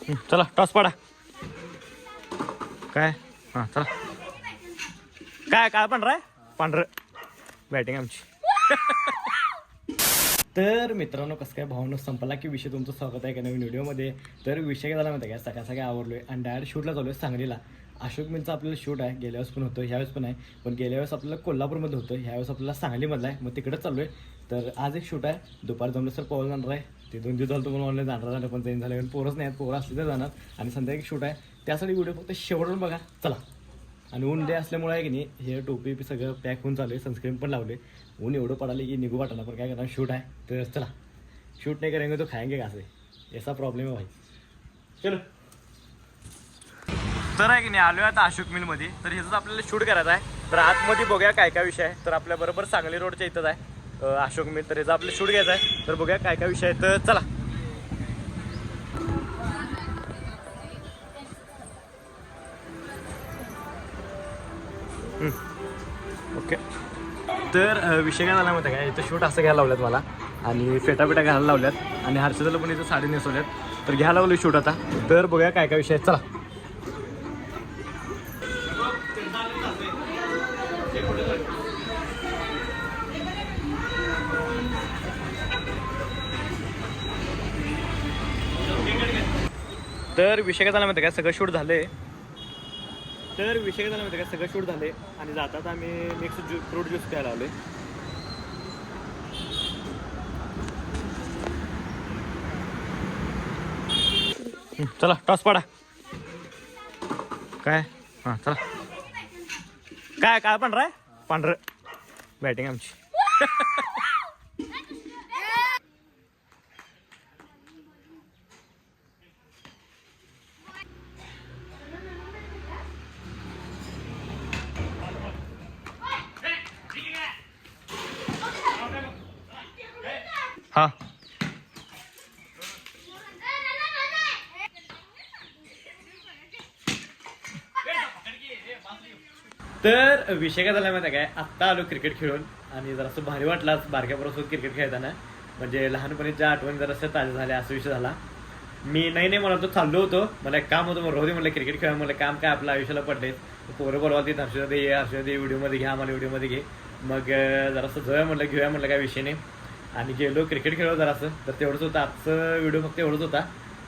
चला टॉस पाडा. काय हां चला. काय काय पांढरा पांढरं बॅटिंग आमची. तर मित्रांनो कसं काय भावनं संपला की विषय तुमचं स्वागत आहे का नवीन व्हिडिओमध्ये. तर विषय काय झाला माहिती आहे का, सगळ्या सगळ्या आवडलो आहे आणि डायरेक्ट शूटला चालू आहे सांगलीला. अशोक मिलचं आपल्याला शूट आहे, गेल्या वेळेस पण होतं ह्यावेळेस पण आहे. पण गेल्या वेळेस आपल्याला कोल्हापूरमध्ये होतं, ह्यावेळेस आपल्याला सांगलीमधलं आहे. मग तिकडंच चालू आहे. तर आज एक शूट आहे, दुपार जमलं सर पोहल जाणार आहे. ते 2 दिवस झालं तुम्हाला ऑनलाईन जाणार झालं पण चेंज झालं कारण पोरच नाही आहेत, पोरं असले तर जाणार. आणि संध्याकाळी शूट आहे, त्यासाठी व्हिडिओ फक्त शेवटून बघा चला. आणि ऊन डे असल्यामुळे आहे की नाही हे टोपी सगळं पॅक होऊन चालू आहे, सनस्क्रीन पण लावले. ऊन एवढं पडाले की निघू वाटणार पण काय करणार, शूट आहे तर चला. शूट नाही करेंगे तो खाएंगे कैसे, ऐसा प्रॉब्लेम आहे भाई. चलो तर आहे की नाही आलो आहे आता अशोक मिलमध्ये. तर ह्याचं आपल्याला शूट करायचं आहे. तर आतमध्ये बघूया काय काय विषय आहे. तर आपल्या बरोबर सांगली रोडच्या इथंच आहे अशोक मिल. तर ह्याचं आपलं शूट घ्यायचं आहे. तर बघूया काय काय विषय आहे तर चला. ओके तर विषय काय झाला माहिती आहे का, इथं शूट असं घ्यायला लावल्यात मला आणि फेटा घ्यायला लावल्यात आणि हर्षदाला पण इथं साडी नेसवल्यात. तर घ्यायला लावलं शूट आता. तर बघूया काय काय विषय आहेत चला. तर विषय काय झाला माहिती आहे का, सगळं शूट झाले. तर विषय काय झाला माहिती आहे का, सगळं शूट झाले आणि जातात आम्ही मिक्स फ्रूट ज्यूस प्यायला आलोय. चला टॉस पाडा. काय हां चला. काय काय पांढरा पांढरं बॅटिंग आमची. हां तर विषय काय झाला माहिती आहे काय, आत्ता आलो क्रिकेट खेळून आणि जरासं भारी वाटला बारक्याबरोबर क्रिकेट खेळताना. म्हणजे लहानपणीच्या आठवणी जरासं ताज्या झाल्या असा विषय झाला. मी नाही म्हणत तो चाललो होतो, मला एक काम होतं मग रोज म्हणलं क्रिकेट खेळा. मला काम काय आपल्या आयुष्याला पडले. पोरं बोलवा ती हर्षदा ये व्हिडिओमध्ये घ्या, मला व्हिडिओमध्ये घे. मग जरासं जाऊया म्हटलं, घेऊया म्हटलं काय विषय नाही. आणि गेलो क्रिकेट खेळलो जरासं. तर तेवढंच होतं आजचं व्हिडिओ, फक्त एवढंच होता.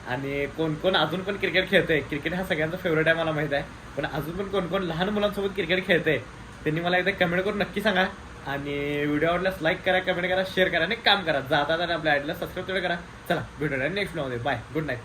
आणि कोण कोण अजून पण क्रिकेट खेळतंय, क्रिकेट हा सगळ्यांचा फेवरेट आहे मला माहित आहे. पण अजून पण कोण कोण लहान मुलांसोबत क्रिकेट खेळतंय त्यांनी मला एकदा कमेंट करून नक्की सांगा. आणि व्हिडिओ आवडल्यास लाईक करा, कमेंट करा, शेअर करा आणि काम करा. जाता आपल्या आयडीला सबस्क्राईब तेवढं करा. चला भेटूया नेक्स्ट व्हिडिओमध्ये. Bye, good night.